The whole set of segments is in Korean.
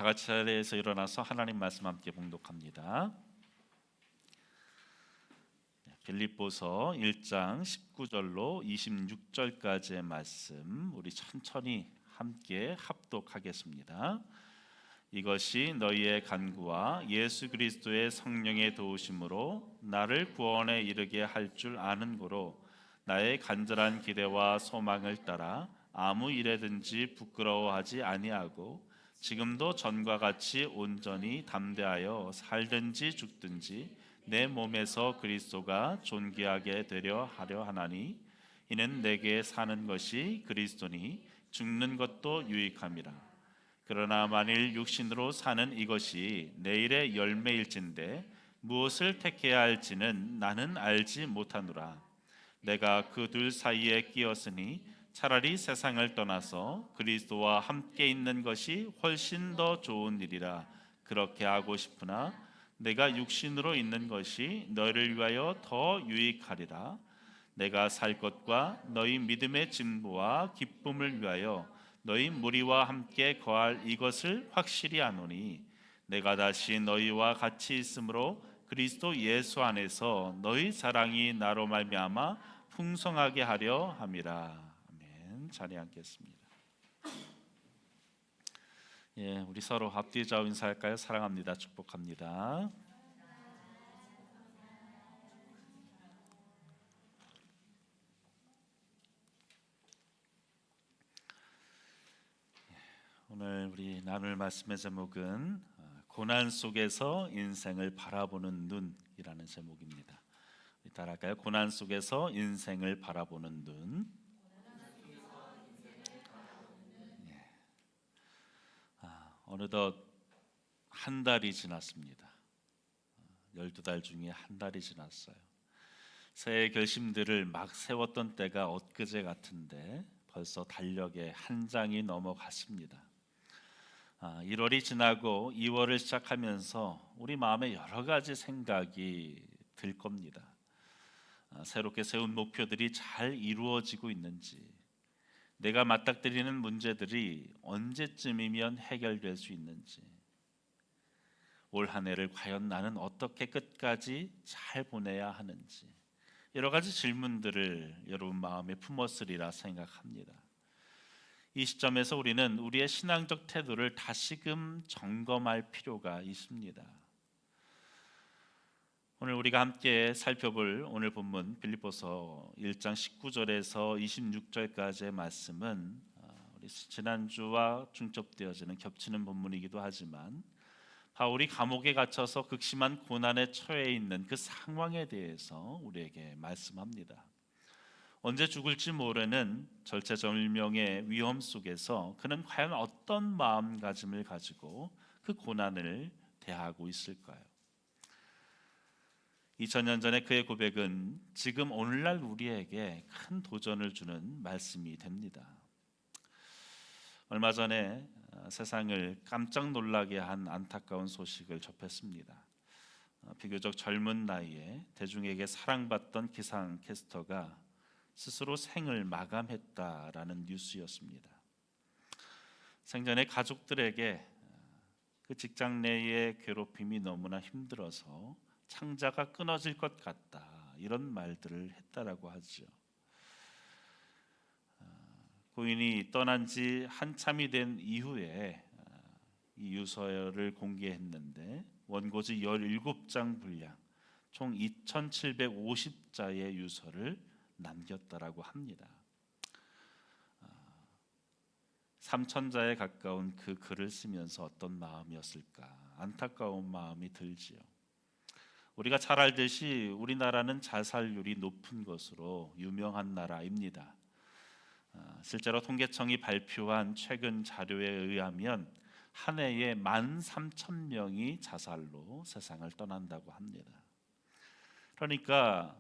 다 같이 자리에서 일어나서 하나님 말씀 함께 봉독합니다. 빌립보서 1장 19절로 26절까지의 말씀 우리 천천히 함께 합독하겠습니다. 이것이 너희의 간구와 예수 그리스도의 성령의 도우심으로 나를 구원에 이르게 할 줄 아는 고로 나의 간절한 기대와 소망을 따라 아무 일에든지 부끄러워하지 아니하고 지금도 전과 같이 온전히 담대하여 살든지 죽든지 내 몸에서 그리스도가 존귀하게 되려 하려 하나니 이는 내게 사는 것이 그리스도니 죽는 것도 유익함이라. 그러나 만일 육신으로 사는 이것이 내일의 열매일진데 무엇을 택해야 할지는 나는 알지 못하노라. 내가 그 둘 사이에 끼었으니 차라리 세상을 떠나서 그리스도와 함께 있는 것이 훨씬 더 좋은 일이라 그렇게 하고 싶으나 내가 육신으로 있는 것이 너희를 위하여 더 유익하리라. 내가 살 것과 너희 믿음의 진보와 기쁨을 위하여 너희 무리와 함께 거할 이것을 확실히 아노니 내가 다시 너희와 같이 있으므로 그리스도 예수 안에서 너희 사랑이 나로 말미암아 풍성하게 하려 함이라. 아멘. 자리에 앉겠습니다. 우리 서로 앞뒤 좌우 인사할까요? 사랑합니다. 축복합니다. 오늘 우리 나눌 말씀의 제목은 고난 속에서 인생을 바라보는 눈이라는 제목입니다. 따라할까요? 고난 속에서 인생을 바라보는 눈. 어느덧 한 달이 지났습니다. 12달 중에 한 달이 지났어요. 새해 결심들을 막 세웠던 때가 엊그제 같은데 벌써 달력에 한 장이 넘어갔습니다. 1월이 지나고 2월을 시작하면서 우리 마음에 여러 가지 생각이 들 겁니다. 새롭게 세운 목표들이 잘 이루어지고 있는지, 내가 맞닥뜨리는 문제들이 언제쯤이면 해결될 수 있는지, 올 한 해를 과연 나는 어떻게 끝까지 잘 보내야 하는지, 여러 가지 질문들을 여러분 마음에 품었으리라 생각합니다. 이 시점에서 우리는 우리의 신앙적 태도를 다시금 점검할 필요가 있습니다. 오늘 우리가 함께 살펴볼 오늘 본문 빌립보서 1장 19절에서 26절까지의 말씀은 우리 지난주와 중첩되어지는 겹치는 본문이기도 하지만 바울이 감옥에 갇혀서 극심한 고난에 처해 있는 그 상황에 대해서 우리에게 말씀합니다. 언제 죽을지 모르는 절체절명의 위험 속에서 그는 과연 어떤 마음가짐을 가지고 그 고난을 대하고 있을까요? 2000년 전에 그의 고백은 지금 오늘날 우리에게 큰 도전을 주는 말씀이 됩니다. 얼마 전에 세상을 깜짝 놀라게 한 안타까운 소식을 접했습니다. 비교적 젊은 나이에 대중에게 사랑받던 기상캐스터가 스스로 생을 마감했다라는 뉴스였습니다. 생전에 가족들에게 그 직장 내의 괴롭힘이 너무나 힘들어서 창자가 끊어질 것 같다, 이런 말들을 했다라고 하죠. 고인이 떠난 지 한참이 된 이후에 이 유서를 공개했는데 원고지 17장 분량 총 2750자의 유서를 남겼다라고 합니다. 3000자에 가까운 그 글을 쓰면서 어떤 마음이었을까, 안타까운 마음이 들지요. 우리가 잘 알듯이 우리나라는 자살률이 높은 것으로 유명한 나라입니다. 실제로 통계청이 발표한 최근 자료에 의하면 한 해에 13,000명이 자살로 세상을 떠난다고 합니다. 그러니까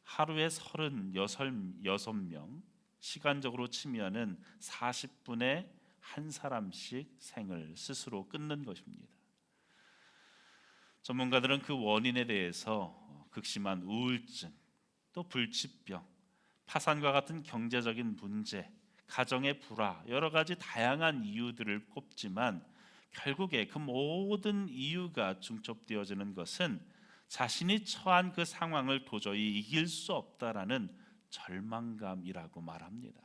하루에 36명, 시간적으로 치면은 40분에 한 사람씩 생을 스스로 끊는 것입니다. 전문가들은 그 원인에 대해서 극심한 우울증, 또 불치병, 파산과 같은 경제적인 문제, 가정의 불화, 여러 가지 다양한 이유들을 꼽지만 결국에 그 모든 이유가 중첩되어지는 것은 자신이 처한 그 상황을 도저히 이길 수 없다라는 절망감이라고 말합니다.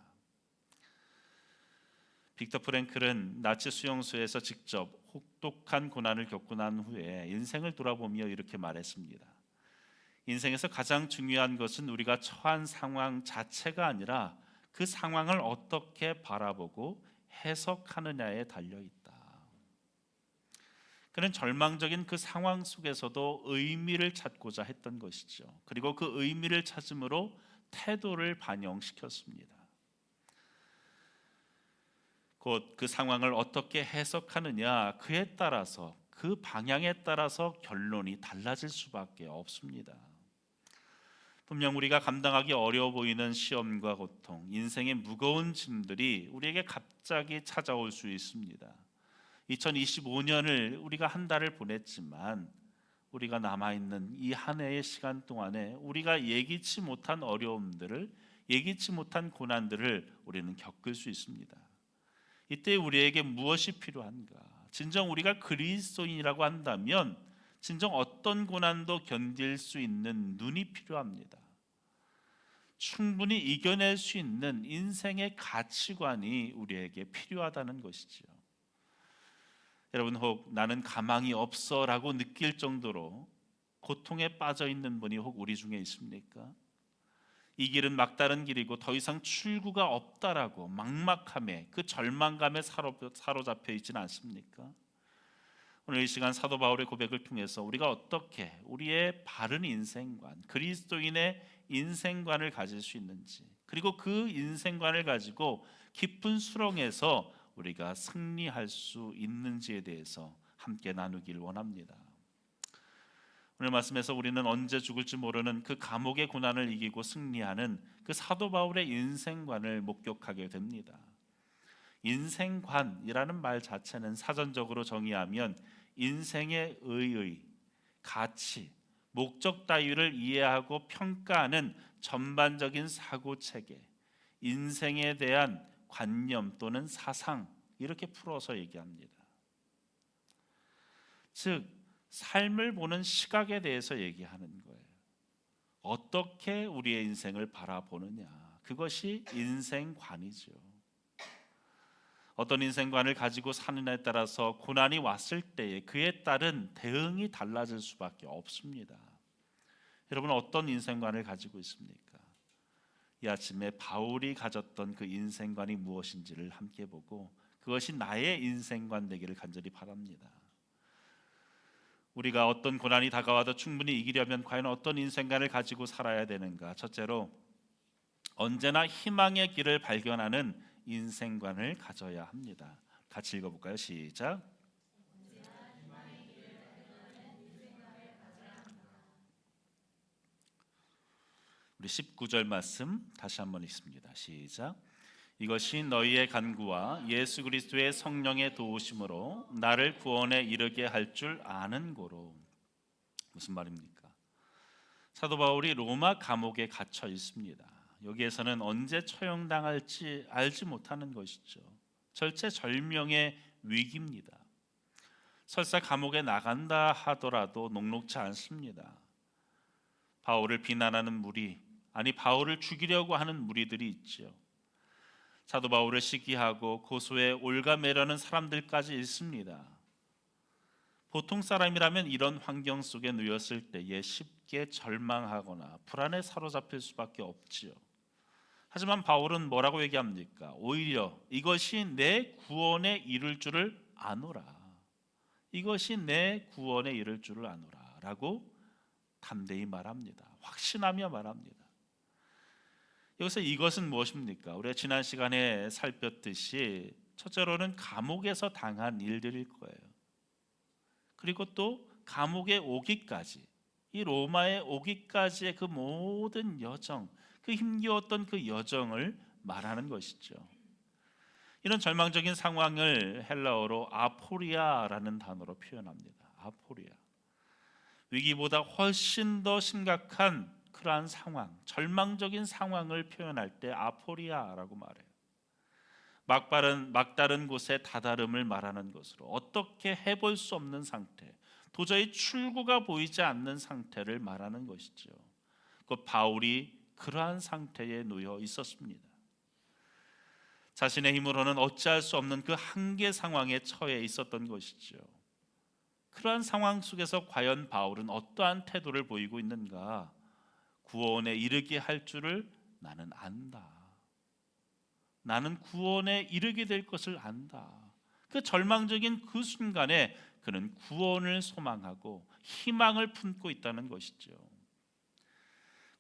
빅터 프랭클은 나치 수용소에서 직접 혹독한 고난을 겪고 난 후에 인생을 돌아보며 이렇게 말했습니다. 인생에서 가장 중요한 것은 우리가 처한 상황 자체가 아니라 그 상황을 어떻게 바라보고 해석하느냐에 달려있다. 그는 절망적인 그 상황 속에서도 의미를 찾고자 했던 것이죠. 그리고 그 의미를 찾음으로 태도를 반영시켰습니다. 곧 그 상황을 어떻게 해석하느냐, 그에 따라서 그 방향에 따라서 결론이 달라질 수밖에 없습니다. 분명 우리가 감당하기 어려워 보이는 시험과 고통, 인생의 무거운 짐들이 우리에게 갑자기 찾아올 수 있습니다. 2025년을 우리가 한 달을 보냈지만 우리가 남아있는 이 한 해의 시간 동안에 우리가 예기치 못한 어려움들을, 예기치 못한 고난들을 우리는 겪을 수 있습니다. 이때 우리에게 무엇이 필요한가? 진정 우리가 그리스도인이라고 한다면 진정 어떤 고난도 견딜 수 있는 눈이 필요합니다. 충분히 이겨낼 수 있는 인생의 가치관이 우리에게 필요하다는 것이지요. 여러분, 혹 나는 가망이 없어라고 느낄 정도로 고통에 빠져 있는 분이 혹 우리 중에 있습니까? 이 길은 막다른 길이고 더 이상 출구가 없다라고 막막함에, 그 절망감에 사로잡혀 있지는 않습니까? 오늘 이 시간 사도 바울의 고백을 통해서 우리가 어떻게 우리의 바른 인생관, 그리스도인의 인생관을 가질 수 있는지, 그리고 그 인생관을 가지고 깊은 수렁에서 우리가 승리할 수 있는지에 대해서 함께 나누길 원합니다. 오늘 말씀에서 우리는 언제 죽을지 모르는 그 감옥의 고난을 이기고 승리하는 그 사도 바울의 인생관을 목격하게 됩니다. 인생관이라는 말 자체는 사전적으로 정의하면 인생의 의의, 가치, 목적 따위를 이해하고 평가하는 전반적인 사고체계, 인생에 대한 관념 또는 사상, 이렇게 풀어서 얘기합니다. 즉 삶을 보는 시각에 대해서 얘기하는 거예요. 어떻게 우리의 인생을 바라보느냐, 그것이 인생관이죠. 어떤 인생관을 가지고 사느냐에 따라서 고난이 왔을 때에 그에 따른 대응이 달라질 수밖에 없습니다. 여러분, 어떤 인생관을 가지고 있습니까? 이 아침에 바울이 가졌던 그 인생관이 무엇인지를 함께 보고 그것이 나의 인생관 되기를 간절히 바랍니다. 우리가 어떤 고난이 다가와도 충분히 이기려면 과연 어떤 인생관을 가지고 살아야 되는가? 첫째로, 언제나 희망의 길을 발견하는 인생관을 가져야 합니다. 같이 읽어볼까요? 시작. 우리 19절 말씀 다시 한번 읽습니다. 시작. 이것이 너희의 간구와 예수 그리스도의 성령의 도우심으로 나를 구원에 이르게 할 줄 아는 고로. 무슨 말입니까? 사도 바울이 로마 감옥에 갇혀 있습니다. 여기에서는 언제 처형당할지 알지 못하는 것이죠. 절체절명의 위기입니다. 설사 감옥에 나간다 하더라도 녹록지 않습니다. 바울을 비난하는 무리, 아니 바울을 죽이려고 하는 무리들이 있죠. 사도 바울을 시기하고 고소에 올가매려는 사람들까지 있습니다. 보통 사람이라면 이런 환경 속에 놓였을 때에 쉽게 절망하거나 불안에 사로잡힐 수밖에 없지요. 하지만 바울은 뭐라고 얘기합니까? 오히려 이것이 내 구원에 이를 줄을 아노라. 이것이 내 구원에 이를 줄을 아노라 라고 담대히 말합니다. 확신하며 말합니다. 여기서 이것은 무엇입니까? 우리가 지난 시간에 살폈듯이 첫째로는 감옥에서 당한 일들일 거예요. 그리고 또 감옥에 오기까지, 이 로마에 오기까지의 그 모든 여정, 그 힘겨웠던 그 여정을 말하는 것이죠. 이런 절망적인 상황을 헬라어로 아포리아라는 단어로 표현합니다. 아포리아. 위기보다 훨씬 더 심각한 그러한 상황, 절망적인 상황을 표현할 때 아포리아라고 말해요. 막다른 곳에 다다름을 말하는 것으로 어떻게 해볼 수 없는 상태, 도저히 출구가 보이지 않는 상태를 말하는 것이죠. 그 바울이 그러한 상태에 놓여 있었습니다. 자신의 힘으로는 어찌할 수 없는 그 한계 상황에 처해 있었던 것이죠. 그러한 상황 속에서 과연 바울은 어떠한 태도를 보이고 있는가? 구원에 이르게 할 줄을 나는 안다. 나는 구원에 이르게 될 것을 안다. 그 절망적인 그 순간에 그는 구원을 소망하고 희망을 품고 있다는 것이죠.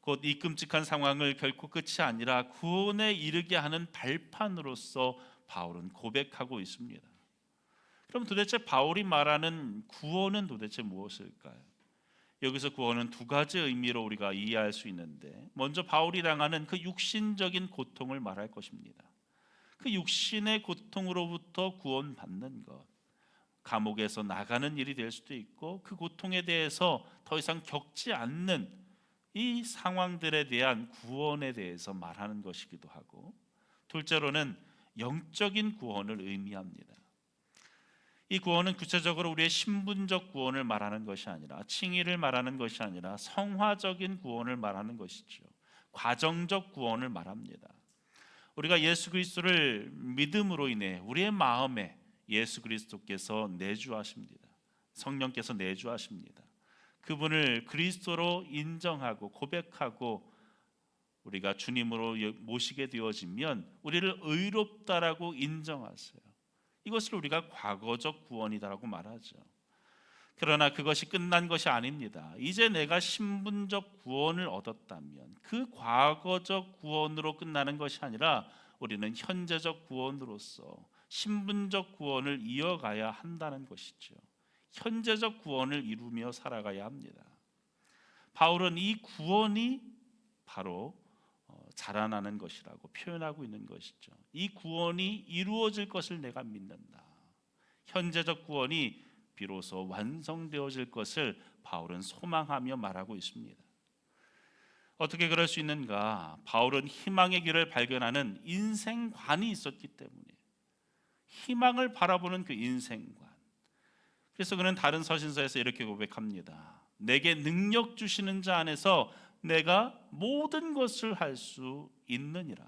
곧 이 끔찍한 상황을 결코 끝이 아니라 구원에 이르게 하는 발판으로서 바울은 고백하고 있습니다. 그럼 도대체 바울이 말하는 구원은 도대체 무엇일까요? 여기서 구원은 두 가지 의미로 우리가 이해할 수 있는데, 먼저 바울이 당하는 그 육신적인 고통을 말할 것입니다. 그 육신의 고통으로부터 구원받는 것, 감옥에서 나가는 일이 될 수도 있고, 그 고통에 대해서 더 이상 겪지 않는 이 상황들에 대한 구원에 대해서 말하는 것이기도 하고, 둘째로는 영적인 구원을 의미합니다. 이 구원은 구체적으로 우리의 신분적 구원을 말하는 것이 아니라, 칭의를 말하는 것이 아니라 성화적인 구원을 말하는 것이죠. 과정적 구원을 말합니다. 우리가 예수 그리스도를 믿음으로 인해 우리의 마음에 예수 그리스도께서 내주하십니다. 성령께서 내주하십니다. 그분을 그리스도로 인정하고 고백하고 우리가 주님으로 모시게 되어지면 우리를 의롭다라고 인정하세요. 이것을 우리가 과거적 구원이다라고 말하죠. 그러나 그것이 끝난 것이 아닙니다. 이제 내가 신분적 구원을 얻었다면 그 과거적 구원으로 끝나는 것이 아니라 우리는 현재적 구원으로서 신분적 구원을 이어가야 한다는 것이죠. 현재적 구원을 이루며 살아가야 합니다. 바울은 이 구원이 바로 자라나는 것이라고 표현하고 있는 것이죠. 이 구원이 이루어질 것을 내가 믿는다. 현재적 구원이 비로소 완성되어질 것을 바울은 소망하며 말하고 있습니다. 어떻게 그럴 수 있는가? 바울은 희망의 길을 발견하는 인생관이 있었기 때문에, 희망을 바라보는 그 인생관. 그래서 그는 다른 서신서에서 이렇게 고백합니다. 내게 능력 주시는 자 안에서 내가 모든 것을 할 수 있느니라.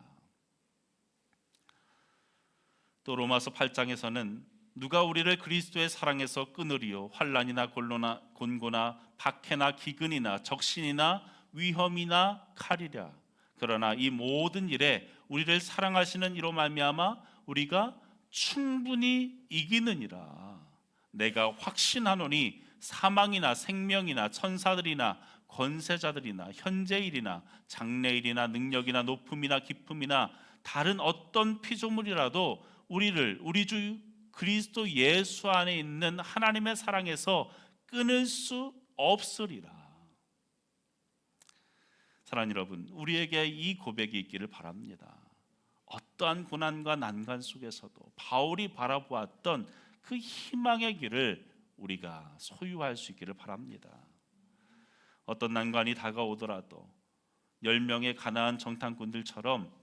또 로마서 8장에서는 누가 우리를 그리스도의 사랑에서 끊으리요? 환난이나 곤고나 박해나 기근이나 적신이나 위험이나 칼이랴. 그러나 이 모든 일에 우리를 사랑하시는 이로 말미암아 우리가 충분히 이기느니라. 내가 확신하노니 사망이나 생명이나 천사들이나 권세자들이나 현재일이나 장래일이나 능력이나 높음이나 깊음이나 다른 어떤 피조물이라도 우리를 우리 주 그리스도 예수 안에 있는 하나님의 사랑에서 끊을 수 없으리라. 사랑하는 여러분, 우리에게 이 고백이 있기를 바랍니다. 어떠한 고난과 난관 속에서도 바울이 바라보았던 그 희망의 길을 우리가 소유할 수 있기를 바랍니다. 어떤 난관이 다가오더라도 10명의 가나안 정탐꾼들처럼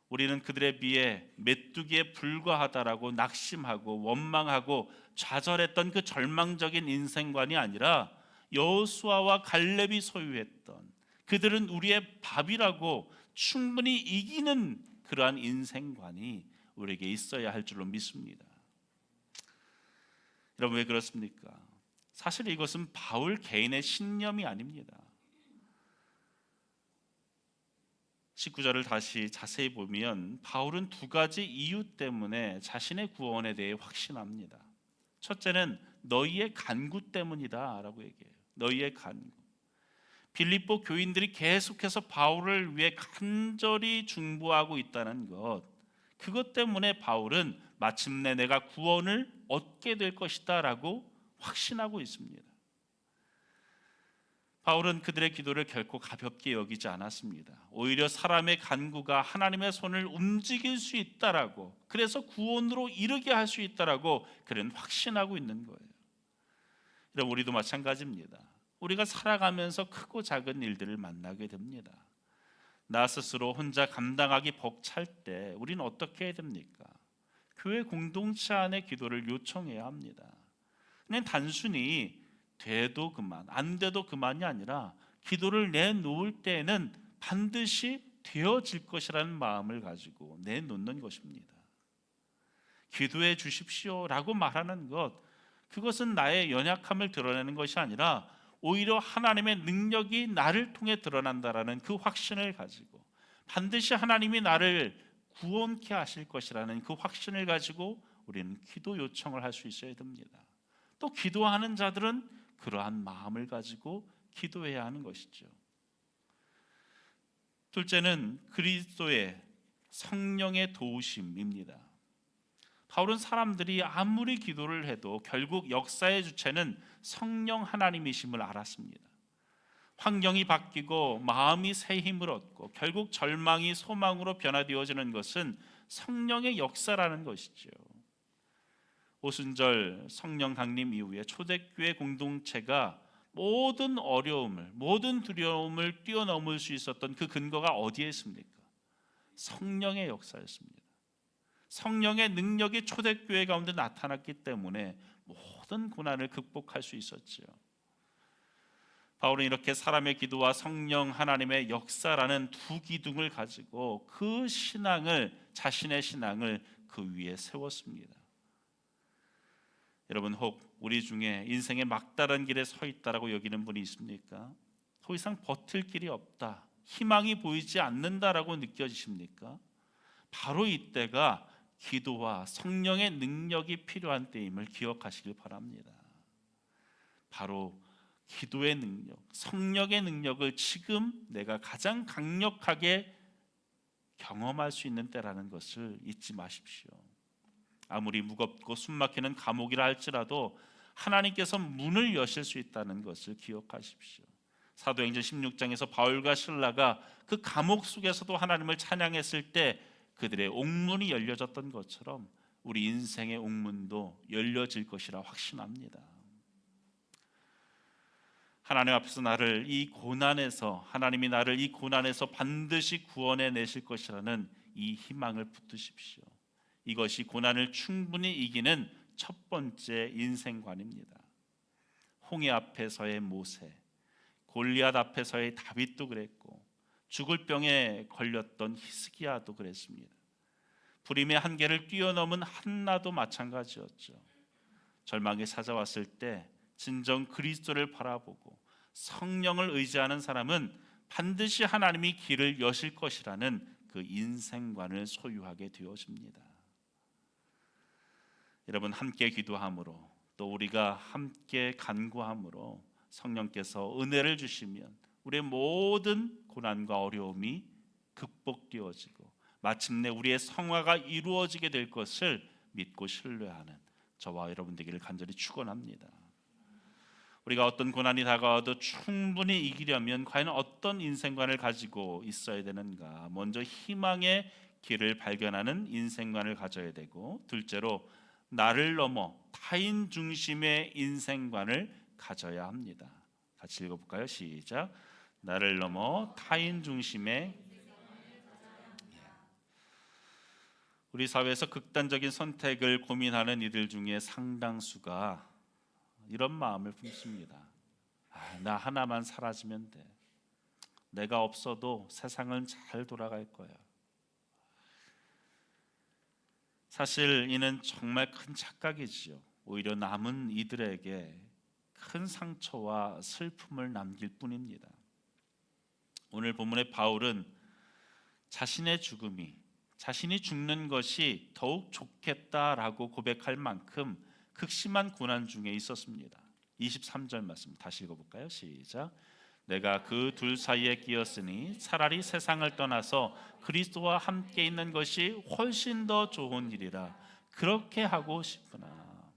우리는 그들에 비해 메뚜기에 불과하다라고 낙심하고 원망하고 좌절했던 그 절망적인 인생관이 아니라 여호수아와 갈렙이 소유했던, 그들은 우리의 밥이라고 충분히 이기는 그러한 인생관이 우리에게 있어야 할 줄로 믿습니다. 여러분, 왜 그렇습니까? 사실 이것은 바울 개인의 신념이 아닙니다. 19절을 다시 자세히 보면 바울은 두 가지 이유 때문에 자신의 구원에 대해 확신합니다. 첫째는 너희의 간구 때문이다 라고 얘기해요. 너희의 간구. 빌립보 교인들이 계속해서 바울을 위해 간절히 중보하고 있다는 것, 그것 때문에 바울은 마침내 내가 구원을 얻게 될 것이다 라고 확신하고 있습니다. 바울은 그들의 기도를 결코 가볍게 여기지 않았습니다. 오히려 사람의 간구가 하나님의 손을 움직일 수 있다라고, 그래서 구원으로 이르게 할 수 있다라고 그는 확신하고 있는 거예요. 여러분, 우리도 마찬가지입니다. 우리가 살아가면서 크고 작은 일들을 만나게 됩니다. 나 스스로 혼자 감당하기 벅찰 때 우리는 어떻게 해야 됩니까? 교회 공동체 안에 기도를 요청해야 합니다. 그냥 단순히 돼도 그만, 안 돼도 그만이 아니라 기도를 내놓을 때에는 반드시 되어질 것이라는 마음을 가지고 내놓는 것입니다. 기도해 주십시오라고 말하는 것, 그것은 나의 연약함을 드러내는 것이 아니라 오히려 하나님의 능력이 나를 통해 드러난다라는 그 확신을 가지고, 반드시 하나님이 나를 구원케 하실 것이라는 그 확신을 가지고 우리는 기도 요청을 할 수 있어야 됩니다. 또 기도하는 자들은 그러한 마음을 가지고 기도해야 하는 것이죠. 둘째는 그리스도의 성령의 도우심입니다. 바울은 사람들이 아무리 기도를 해도 결국 역사의 주체는 성령 하나님이심을 알았습니다. 환경이 바뀌고 마음이 새 힘을 얻고 결국 절망이 소망으로 변화되어지는 것은 성령의 역사라는 것이죠. 오순절 성령 강림 이후에 초대교회 공동체가 모든 어려움을, 모든 두려움을 뛰어넘을 수 있었던 그 근거가 어디에 있습니까? 성령의 역사였습니다. 성령의 능력이 초대교회 가운데 나타났기 때문에 모든 고난을 극복할 수 있었죠. 바울은 이렇게 사람의 기도와 성령 하나님의 역사라는 두 기둥을 가지고 그 신앙을, 자신의 신앙을 그 위에 세웠습니다. 여러분, 혹 우리 중에 인생의 막다른 길에 서 있다라고 여기는 분이 있습니까? 더 이상 버틸 길이 없다, 희망이 보이지 않는다라고 느껴지십니까? 바로 이때가 기도와 성령의 능력이 필요한 때임을 기억하시길 바랍니다. 바로 기도의 능력, 성령의 능력을 지금 내가 가장 강력하게 경험할 수 있는 때라는 것을 잊지 마십시오. 아무리 무겁고 숨막히는 감옥이라 할지라도 하나님께서 문을 여실 수 있다는 것을 기억하십시오. 사도행전 16장에서 바울과 실라가 그 감옥 속에서도 하나님을 찬양했을 때 그들의 옥문이 열려졌던 것처럼 우리 인생의 옥문도 열려질 것이라 확신합니다. 하나님 앞에서 나를 이 고난에서, 하나님이 나를 이 고난에서 반드시 구원해 내실 것이라는 이 희망을 붙드십시오. 이것이 고난을 충분히 이기는 첫 번째 인생관입니다. 홍해 앞에서의 모세, 골리앗 앞에서의 다윗도 그랬고, 죽을 병에 걸렸던 히스기야도 그랬습니다. 불임의 한계를 뛰어넘은 한나도 마찬가지였죠. 절망이 찾아왔을 때 진정 그리스도를 바라보고 성령을 의지하는 사람은 반드시 하나님이 길을 여실 것이라는 그 인생관을 소유하게 되어집니다. 여러분, 함께 기도함으로, 또 우리가 함께 간구함으로 성령께서 은혜를 주시면 우리의 모든 고난과 어려움이 극복되어지고 마침내 우리의 성화가 이루어지게 될 것을 믿고 신뢰하는 저와 여러분 되기를 간절히 축원합니다. 우리가 어떤 고난이 다가와도 충분히 이기려면 과연 어떤 인생관을 가지고 있어야 되는가? 먼저 희망의 길을 발견하는 인생관을 가져야 되고, 둘째로 나를 넘어 타인 중심의 인생관을 가져야 합니다. 같이 읽어볼까요? 시작. 나를 넘어 타인 중심의. 우리 사회에서 극단적인 선택을 고민하는 이들 중에 상당수가 이런 마음을 품습니다. 나 하나만 사라지면 돼. 내가 없어도 세상은 잘 돌아갈 거야. 사실 이는 정말 큰 착각이지요. 오히려 남은 이들에게 큰 상처와 슬픔을 남길 뿐입니다. 오늘 본문의 바울은 자신의 죽음이, 자신이 죽는 것이 더욱 좋겠다라고 고백할 만큼 극심한 고난 중에 있었습니다. 23절 말씀 다시 읽어볼까요? 시작. 내가 그 둘 사이에 끼었으니 차라리 세상을 떠나서 그리스도와 함께 있는 것이 훨씬 더 좋은 일이라 그렇게 하고 싶으나.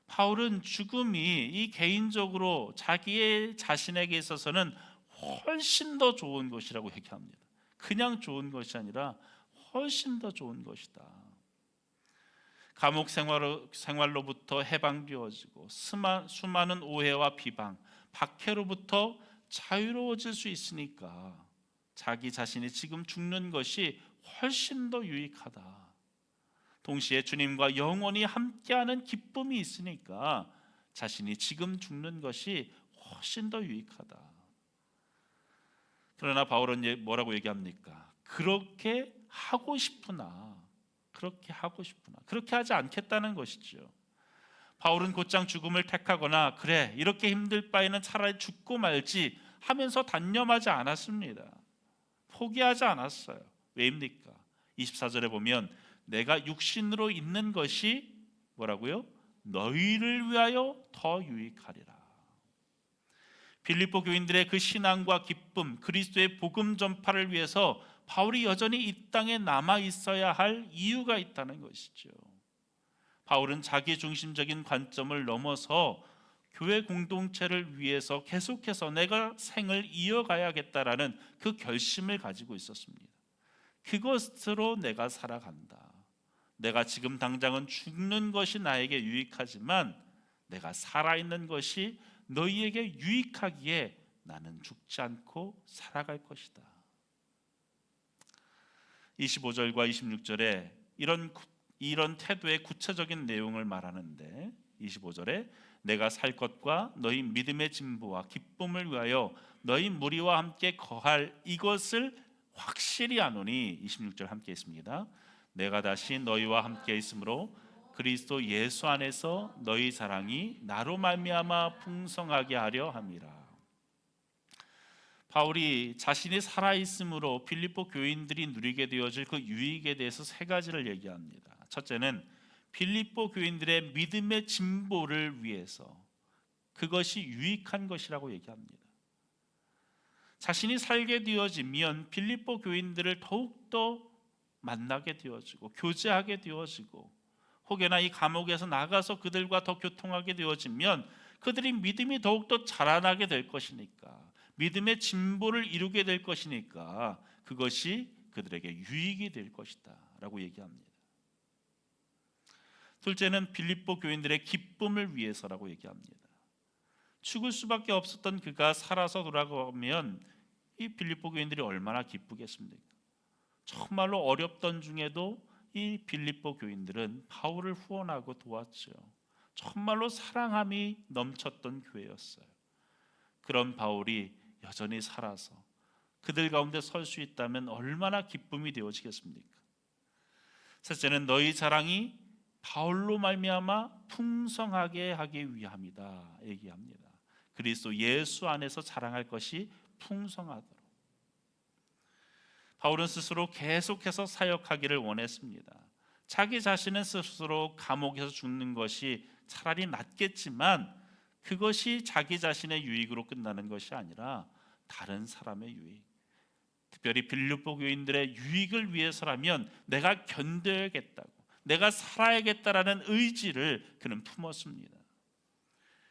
바울은 죽음이 이 개인적으로 자기의 자신에게 있어서는 훨씬 더 좋은 것이라고 얘기합니다. 그냥 좋은 것이 아니라 훨씬 더 좋은 것이다. 감옥 생활로부터 해방되어지고 수많은 오해와 비방, 박해로부터 자유로워질 수 있으니까 자기 자신이 지금 죽는 것이 훨씬 더 유익하다. 동시에 주님과 영원히 함께하는 기쁨이 있으니까 자신이 지금 죽는 것이 훨씬 더 유익하다. 그러나 바울은 뭐라고 얘기합니까? 그렇게 하고 싶으나 그렇게 하지 않겠다는 것이죠. 바울은 곧장 죽음을 택하거나 그래 이렇게 힘들 바에는 차라리 죽고 말지 하면서 단념하지 않았습니다. 포기하지 않았어요. 왜입니까? 24절에 보면 내가 육신으로 있는 것이 뭐라고요? 너희를 위하여 더 유익하리라. 빌립보 교인들의 그 신앙과 기쁨, 그리스도의 복음 전파를 위해서 바울이 여전히 이 땅에 남아 있어야 할 이유가 있다는 것이죠. 바울은 자기 중심적인 관점을 넘어서 교회 공동체를 위해서 계속해서 내가 생을 이어가야겠다라는 그 결심을 가지고 있었습니다. 그것으로 내가 살아간다. 내가 지금 당장은 죽는 것이 나에게 유익하지만 내가 살아있는 것이 너희에게 유익하기에 나는 죽지 않고 살아갈 것이다. 25절과 26절에 이런 태도의 구체적인 내용을 말하는데 25절에 내가 살 것과 너희 믿음의 진보와 기쁨을 위하여 너희 무리와 함께 거할 이것을 확실히 아노니 26절 함께 있습니다. 내가 다시 너희와 함께 있으므로 그리스도 예수 안에서 너희 사랑이 나로 말미암아 풍성하게 하려 함이라. 바울이 자신이 살아있음으로 빌립보 교인들이 누리게 되어질 그 유익에 대해서 세 가지를 얘기합니다. 첫째는 빌립보 교인들의 믿음의 진보를 위해서 그것이 유익한 것이라고 얘기합니다. 자신이 살게 되어지면 빌립보 교인들을 더욱더 만나게 되어지고 교제하게 되어지고 혹여나 이 감옥에서 나가서 그들과 더 교통하게 되어지면 그들이 믿음이 더욱더 자라나게 될 것이니까 믿음의 진보를 이루게 될 것이니까 그것이 그들에게 유익이 될 것이다 라고 얘기합니다. 둘째는 빌립보 교인들의 기쁨을 위해서라고 얘기합니다. 죽을 수밖에 없었던 그가 살아서 돌아가면 이 빌립보 교인들이 얼마나 기쁘겠습니까? 정말로 어렵던 중에도 이 빌립보 교인들은 바울을 후원하고 도왔죠. 정말로 사랑함이 넘쳤던 교회였어요. 그런 바울이 여전히 살아서 그들 가운데 설 수 있다면 얼마나 기쁨이 되어지겠습니까? 셋째는 너희 자랑이 바울로 말미암아 풍성하게 하기 위함이다 얘기합니다. 그리스도 예수 안에서 자랑할 것이 풍성하도록. 바울은 스스로 계속해서 사역하기를 원했습니다. 자기 자신은 스스로 감옥에서 죽는 것이 차라리 낫겠지만 그것이 자기 자신의 유익으로 끝나는 것이 아니라 다른 사람의 유익, 특별히 빌립보 교인들의 유익을 위해서라면 내가 견뎌야겠다고, 내가 살아야겠다라는 의지를 그는 품었습니다.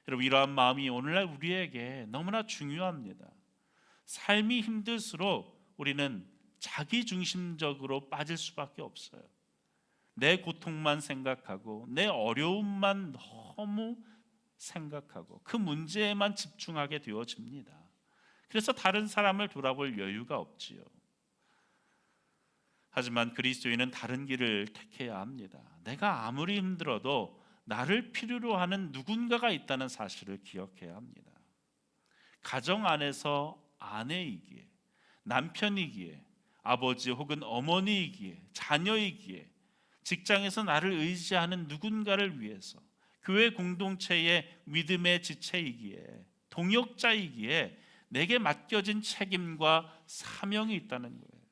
여러분, 이러한 마음이 오늘날 우리에게 너무나 중요합니다. 삶이 힘들수록 우리는 자기중심적으로 빠질 수밖에 없어요. 내 고통만 생각하고 내 어려움만 너무 생각하고 그 문제에만 집중하게 되어집니다. 그래서 다른 사람을 돌아볼 여유가 없지요. 하지만 그리스도인은 다른 길을 택해야 합니다. 내가 아무리 힘들어도 나를 필요로 하는 누군가가 있다는 사실을 기억해야 합니다. 가정 안에서 아내이기에, 남편이기에, 아버지 혹은 어머니이기에, 자녀이기에, 직장에서 나를 의지하는 누군가를 위해서, 교회 공동체의 믿음의 지체이기에, 동역자이기에 내게 맡겨진 책임과 사명이 있다는 거예요.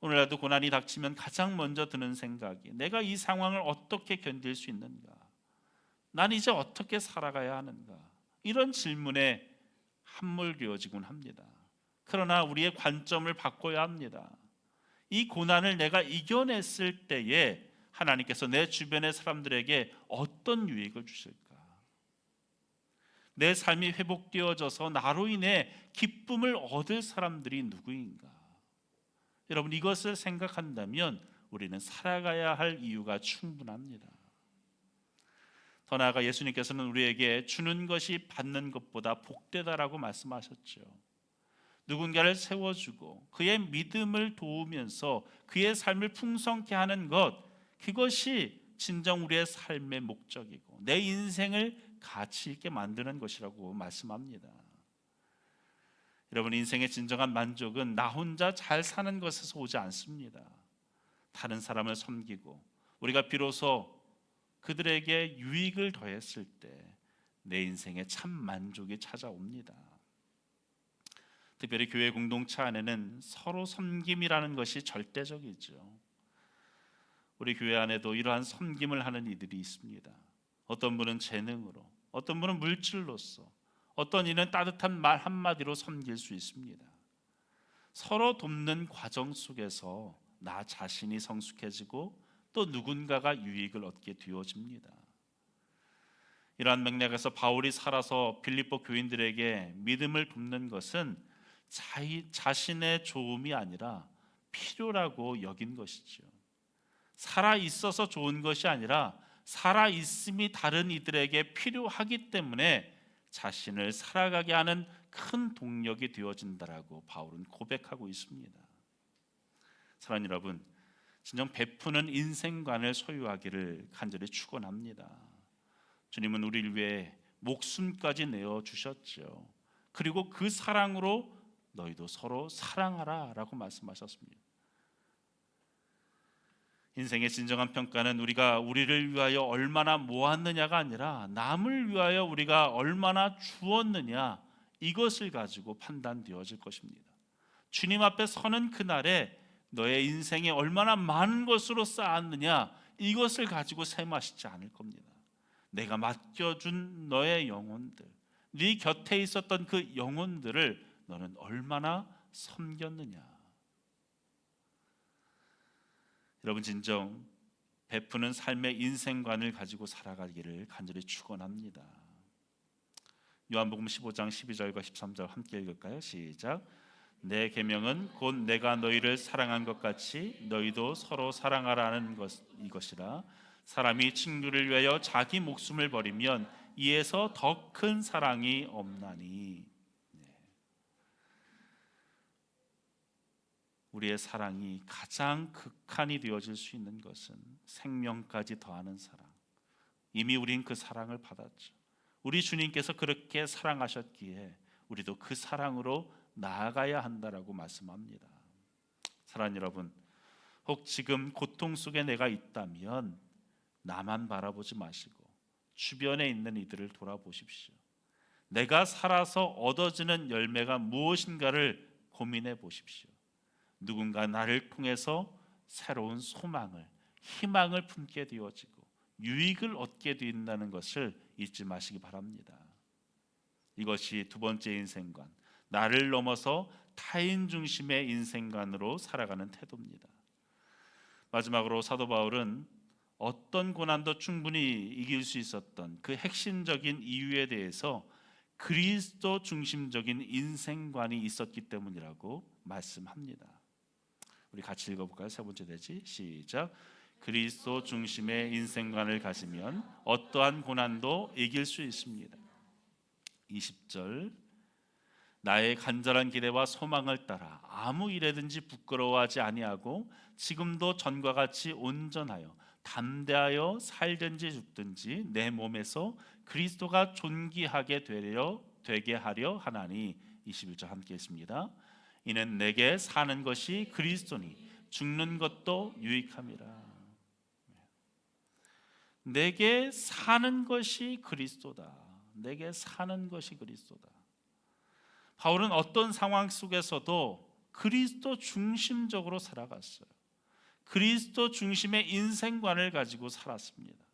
오늘날도 고난이 닥치면 가장 먼저 드는 생각이 내가 이 상황을 어떻게 견딜 수 있는가? 난 이제 어떻게 살아가야 하는가? 이런 질문에 함몰되어지곤 합니다. 그러나 우리의 관점을 바꿔야 합니다. 이 고난을 내가 이겨냈을 때에 하나님께서 내 주변의 사람들에게 어떤 유익을 주실까? 내 삶이 회복되어져서 나로 인해 기쁨을 얻을 사람들이 누구인가? 여러분, 이것을 생각한다면 우리는 살아가야 할 이유가 충분합니다. 더 나아가 예수님께서는 우리에게 주는 것이 받는 것보다 복되다라고 말씀하셨죠. 누군가를 세워주고 그의 믿음을 도우면서 그의 삶을 풍성케 하는 것, 그것이 진정 우리의 삶의 목적이고 내 인생을 가치 있게 만드는 것이라고 말씀합니다. 여러분, 인생의 진정한 만족은 나 혼자 잘 사는 것에서 오지 않습니다. 다른 사람을 섬기고 우리가 비로소 그들에게 유익을 더했을 때 내 인생에 참 만족이 찾아옵니다. 특별히 교회 공동체 안에는 서로 섬김이라는 것이 절대적이죠. 우리 교회 안에도 이러한 섬김을 하는 이들이 있습니다. 어떤 분은 재능으로, 어떤 분은 물질로서, 어떤 이는 따뜻한 말 한마디로 섬길 수 있습니다. 서로 돕는 과정 속에서 나 자신이 성숙해지고 또 누군가가 유익을 얻게 되어집니다. 이러한 맥락에서 바울이 살아서 빌립보 교인들에게 믿음을 붓는 것은 자신의 좋음이 아니라 필요라고 여긴 것이죠. 살아 있어서 좋은 것이 아니라 살아 있음이 다른 이들에게 필요하기 때문에 자신을 살아가게 하는 큰 동력이 되어진다라고 바울은 고백하고 있습니다. 사랑하는 여러분, 진정 베푸는 인생관을 소유하기를 간절히 축원합니다. 주님은 우리를 위해 목숨까지 내어 주셨죠. 그리고 그 사랑으로 너희도 서로 사랑하라 라고 말씀하셨습니다. 인생의 진정한 평가는 우리가 우리를 위하여 얼마나 모았느냐가 아니라 남을 위하여 우리가 얼마나 주었느냐, 이것을 가지고 판단되어질 것입니다. 주님 앞에 서는 그날에 너의 인생에 얼마나 많은 것으로 쌓았느냐, 이것을 가지고 셈하시지 않을 겁니다. 내가 맡겨준 너의 영혼들, 네 곁에 있었던 그 영혼들을 너는 얼마나 섬겼느냐. 여러분, 진정 베푸는 삶의 인생관을 가지고 살아가기를 간절히 축원합니다. 요한복음 15장 12절과 13절 함께 읽을까요? 시작. 내 계명은 곧 내가 너희를 사랑한 것 같이 너희도 서로 사랑하라는 이것이라. 사람이 친구를 위하여 자기 목숨을 버리면 이에서 더 큰 사랑이 없나니. 우리의 사랑이 가장 극한이 되어질 수 있는 것은 생명까지 더하는 사랑. 이미 우린 그 사랑을 받았죠. 우리 주님께서 그렇게 사랑하셨기에 우리도 그 사랑으로 나아가야 한다라고 말씀합니다. 사랑하는 여러분, 혹 지금 고통 속에 내가 있다면 나만 바라보지 마시고 주변에 있는 이들을 돌아보십시오. 내가 살아서 얻어지는 열매가 무엇인가를 고민해 보십시오. 누군가 나를 통해서 새로운 소망을, 희망을 품게 되어지고 유익을 얻게 된다는 것을 잊지 마시기 바랍니다. 이것이 두 번째 인생관, 나를 넘어서 타인 중심의 인생관으로 살아가는 태도입니다. 마지막으로 사도 바울은 어떤 고난도 충분히 이길 수 있었던 그 핵심적인 이유에 대해서 그리스도 중심적인 인생관이 있었기 때문이라고 말씀합니다. 우리 같이 읽어볼까요? 세 번째 대지 시작. 그리스도 중심의 인생관을 가지면 어떠한 고난도 이길 수 있습니다. 20절. 나의 간절한 기대와 소망을 따라 아무 일에든지 부끄러워하지 아니하고 지금도 전과 같이 온전하여 담대하여 살든지 죽든지 내 몸에서 그리스도가 존귀하게 되게 하려 하나니. 21절 함께 했습니다. 이는 내게 사는 것이 그리스도니 죽는 것도 유익함이라. 내게 사는 것이 그리스도다. 내게 사는 것이 그리스도다. 바울은 어떤 상황 속에서도 그리스도 중심적으로 살아갔어요. 그리스도 중심의 인생관을 가지고 살았습니다.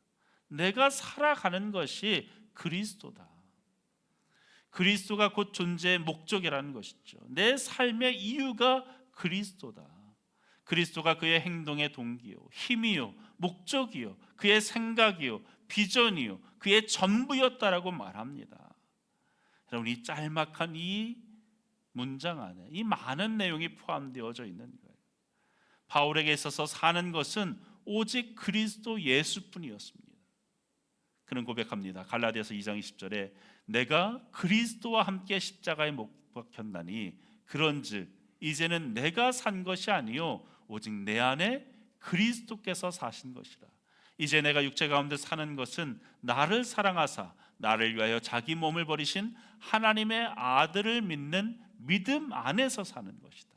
내가 살아가는 것이 그리스도다. 그리스도가 곧 존재의 목적이라는 것이죠. 내 삶의 이유가 그리스도다. 그리스도가 그의 행동의 동기요, 힘이요, 목적이요, 그의 생각이요, 비전이요, 그의 전부였다라고 말합니다. 여러분, 이 짤막한 이 문장 안에 이 많은 내용이 포함되어져 있는 거예요. 바울에게 있어서 사는 것은 오직 그리스도 예수뿐이었습니다. 그는 고백합니다. 갈라디아서 2장 20절에 내가 그리스도와 함께 십자가에 못 박혔나니 그런즉 이제는 내가 산 것이 아니요 오직 내 안에 그리스도께서 사신 것이라. 이제 내가 육체 가운데 사는 것은 나를 사랑하사 나를 위하여 자기 몸을 버리신 하나님의 아들을 믿는 믿음 안에서 사는 것이다.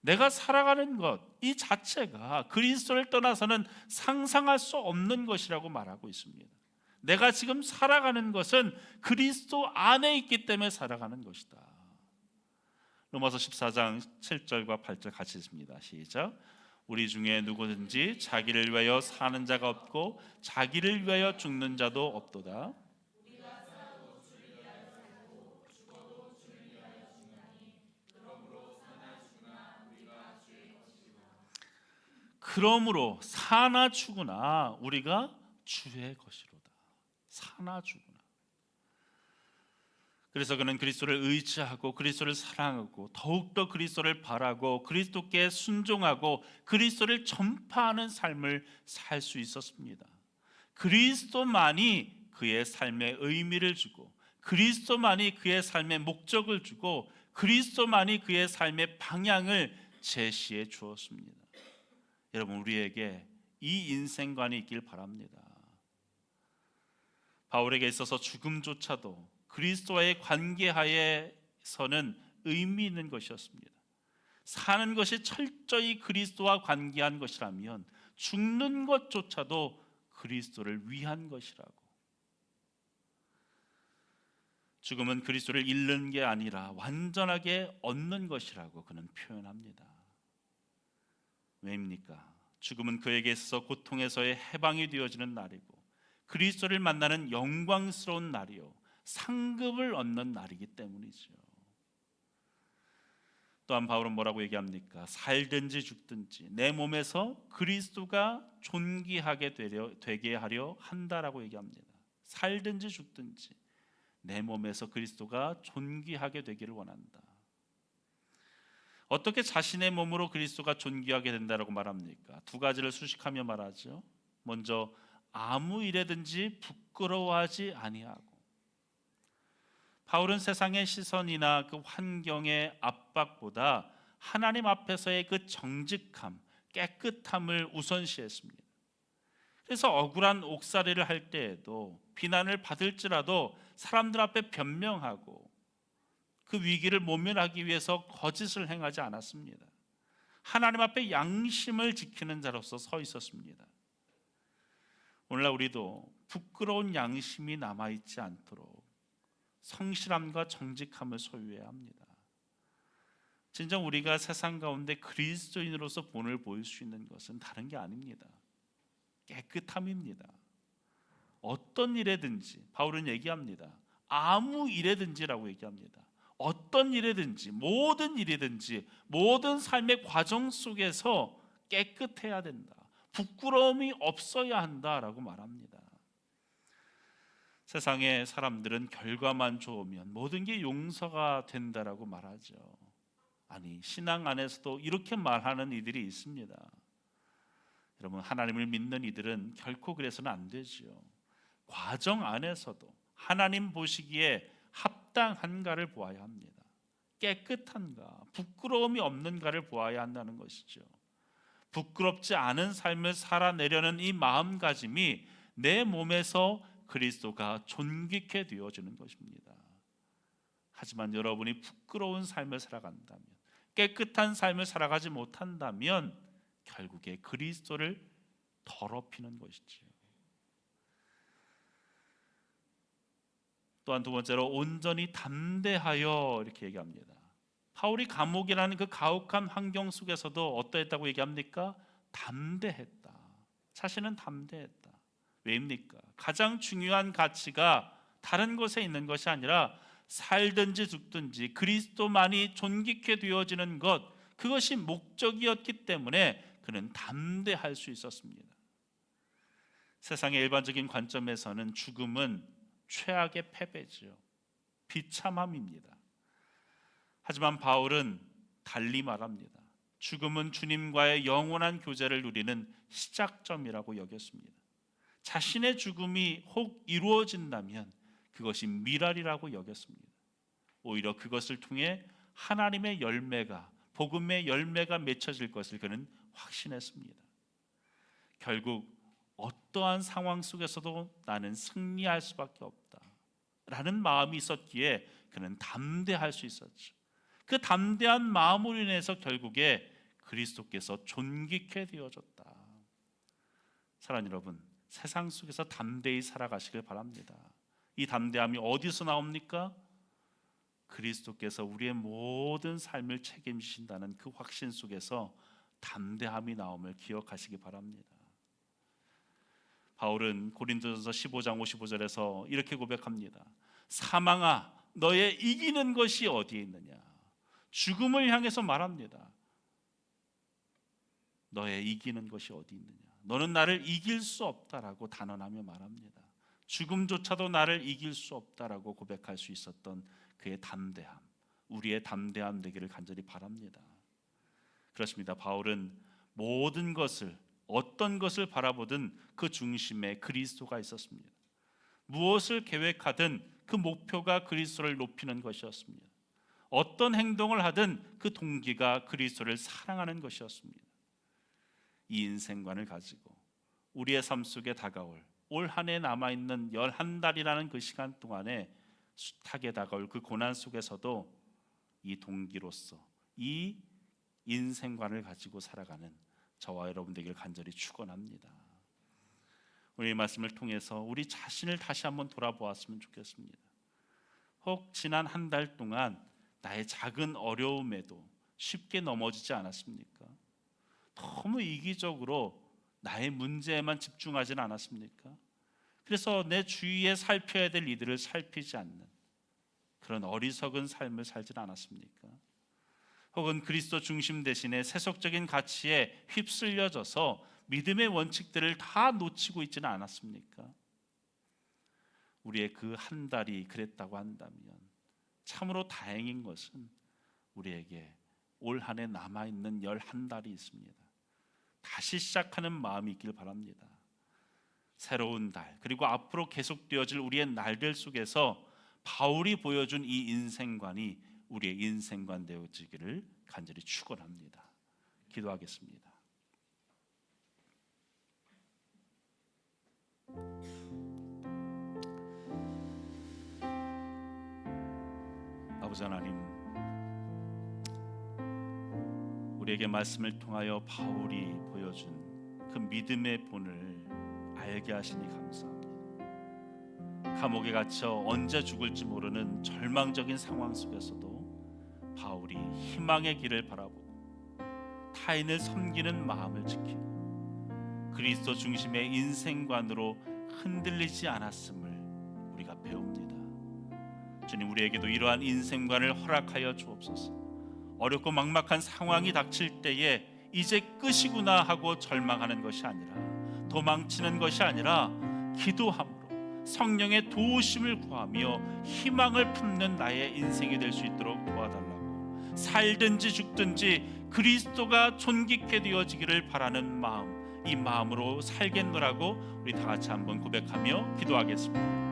내가 살아가는 것 이 자체가 그리스도를 떠나서는 상상할 수 없는 것이라고 말하고 있습니다. 내가 지금 살아가는 것은 그리스도 안에 있기 때문에 살아가는 것이다. 로마서 14장 7절과 8절 같이 읽습니다. 시작. 우리 중에 누구든지 자기를 위하여 사는 자가 없고 자기를 위하여 죽는 자도 없도다. 그러므로 사나 죽으나 우리가 주의 것이로다. 사나 죽으나. 그래서 그는 그리스도를 의지하고 그리스도를 사랑하고 더욱더 그리스도를 바라고 그리스도께 순종하고 그리스도를 전파하는 삶을 살 수 있었습니다. 그리스도만이 그의 삶에 의미를 주고 그리스도만이 그의 삶에 목적을 주고 그리스도만이 그의 삶의 방향을 제시해 주었습니다. 여러분, 우리에게 이 인생관이 있길 바랍니다. 바울에게 있어서 죽음조차도 그리스도와의 관계하에서는 의미 있는 것이었습니다. 사는 것이 철저히 그리스도와 관계한 것이라면 죽는 것조차도 그리스도를 위한 것이라고. 죽음은 그리스도를 잃는 게 아니라 완전하게 얻는 것이라고 그는 표현합니다. 왜입니까? 죽음은 그에게 있어서 고통에서의 해방이 되어지는 날이고 그리스도를 만나는 영광스러운 날이요 상급을 얻는 날이기 때문이죠. 또한 바울은 뭐라고 얘기합니까? 살든지 죽든지 내 몸에서 그리스도가 존귀하게 되게 하려 한다라고 얘기합니다. 살든지 죽든지 내 몸에서 그리스도가 존귀하게 되기를 원한다. 어떻게 자신의 몸으로 그리스도가 존귀하게 된다라고 말합니까? 두 가지를 수식하며 말하죠. 먼저 아무 일에든지 부끄러워하지 아니하고. 바울은 세상의 시선이나 그 환경의 압박보다 하나님 앞에서의 그 정직함, 깨끗함을 우선시했습니다. 그래서 억울한 옥살이를 할 때에도 비난을 받을지라도 사람들 앞에 변명하고 그 위기를 모면하기 위해서 거짓을 행하지 않았습니다. 하나님 앞에 양심을 지키는 자로서 서 있었습니다. 오늘날 우리도 부끄러운 양심이 남아있지 않도록 성실함과 정직함을 소유해야 합니다. 진정 우리가 세상 가운데 그리스도인으로서 본을 보일 수 있는 것은 다른 게 아닙니다. 깨끗함입니다. 어떤 일에든지 바울은 얘기합니다. 아무 일에든지라고 얘기합니다. 어떤 일이든지 모든 일이든지 모든 삶의 과정 속에서 깨끗해야 된다. 부끄러움이 없어야 한다라고 말합니다. 세상의 사람들은 결과만 좋으면 모든 게 용서가 된다라고 말하죠. 아니, 신앙 안에서도 이렇게 말하는 이들이 있습니다. 여러분, 하나님을 믿는 이들은 결코 그래서는 안 되죠. 과정 안에서도 하나님 보시기에 합당한가를 보아야 합니다. 깨끗한가, 부끄러움이 없는가를 보아야 한다는 것이죠. 부끄럽지 않은 삶을 살아내려는 이 마음가짐이 내 몸에서 그리스도가 존귀케 되어지는 것입니다. 하지만 여러분이 부끄러운 삶을 살아간다면, 깨끗한 삶을 살아가지 못한다면 결국에 그리스도를 더럽히는 것이지요. 또한 두 번째로 온전히 담대하여 이렇게 얘기합니다. 바울이 감옥이라는 그 가혹한 환경 속에서도 어떠했다고 얘기합니까? 담대했다. 자신은 담대했다. 왜입니까? 가장 중요한 가치가 다른 곳에 있는 것이 아니라 살든지 죽든지 그리스도만이 존귀케 되어지는 것, 그것이 목적이었기 때문에 그는 담대할 수 있었습니다. 세상의 일반적인 관점에서는 죽음은 최악의 패배죠. 비참함입니다. 하지만 바울은 달리 말합니다. 죽음은 주님과의 영원한 교제를 누리는 시작점이라고 여겼습니다. 자신의 죽음이 혹 이루어진다면 그것이 미랄이라고 여겼습니다. 오히려 그것을 통해 하나님의 열매가, 복음의 열매가 맺혀질 것을 그는 확신했습니다. 결국 어떠한 상황 속에서도 나는 승리할 수밖에 없다 라는 마음이 있었기에 그는 담대할 수 있었죠. 그 담대한 마음으로 인해서 결국에 그리스도께서 존귀케 되어졌다. 사랑하는 여러분, 세상 속에서 담대히 살아가시길 바랍니다. 이 담대함이 어디서 나옵니까? 그리스도께서 우리의 모든 삶을 책임지신다는 그 확신 속에서 담대함이 나옴을 기억하시기 바랍니다. 바울은 고린도전서 15장 55절에서 이렇게 고백합니다. 사망아, 너의 이기는 것이 어디에 있느냐? 죽음을 향해서 말합니다. 너의 이기는 것이 어디 있느냐? 너는 나를 이길 수 없다라고 단언하며 말합니다. 죽음조차도 나를 이길 수 없다라고 고백할 수 있었던 그의 담대함, 우리의 담대함 되기를 간절히 바랍니다. 그렇습니다. 바울은 모든 것을, 어떤 것을 바라보든 그 중심에 그리스도가 있었습니다. 무엇을 계획하든 그 목표가 그리스도를 높이는 것이었습니다. 어떤 행동을 하든 그 동기가 그리스도를 사랑하는 것이었습니다. 이 인생관을 가지고 우리의 삶 속에 다가올 올 한 해 남아있는 11달이라는 그 시간 동안에 숱하게 다가올 그 고난 속에서도 이 동기로서 이 인생관을 가지고 살아가는 저와 여러분 되기를 간절히 축원합니다. 오늘 이 말씀을 통해서 우리 자신을 다시 한번 돌아보았으면 좋겠습니다. 혹 지난 한 달 동안 나의 작은 어려움에도 쉽게 넘어지지 않았습니까? 너무 이기적으로 나의 문제에만 집중하지는 않았습니까? 그래서 내 주위에 살펴야 될 이들을 살피지 않는 그런 어리석은 삶을 살지는 않았습니까? 혹은 그리스도 중심 대신에 세속적인 가치에 휩쓸려져서 믿음의 원칙들을 다 놓치고 있지는 않았습니까? 우리의 그 한 달이 그랬다고 한다면 참으로 다행인 것은 우리에게 올 한 해 남아있는 11달이 있습니다. 다시 시작하는 마음이 있길 바랍니다. 새로운 달, 그리고 앞으로 계속되어질 우리의 날들 속에서 바울이 보여준 이 인생관이 우리의 인생관 되어지기를 간절히 축원합니다. 기도하겠습니다. 아버지 하나님, 우리에게 말씀을 통하여 바울이 보여준 그 믿음의 본을 알게 하시니 감사합니다. 감옥에 갇혀 언제 죽을지 모르는 절망적인 상황 속에서도 바울이 희망의 길을 바라보고 타인을 섬기는 마음을 지키고 그리스도 중심의 인생관으로 흔들리지 않았음을 우리가 배웁니다. 주님, 우리에게도 이러한 인생관을 허락하여 주옵소서. 어렵고 막막한 상황이 닥칠 때에 이제 끝이구나 하고 절망하는 것이 아니라, 도망치는 것이 아니라 기도함으로 성령의 도우심을 구하며 희망을 품는 나의 인생이 될 수 있도록 도와달라고, 살든지 죽든지 그리스도가 존귀케 되어지기를 바라는 마음, 이 마음으로 살겠노라고 우리 다 같이 한번 고백하며 기도하겠습니다.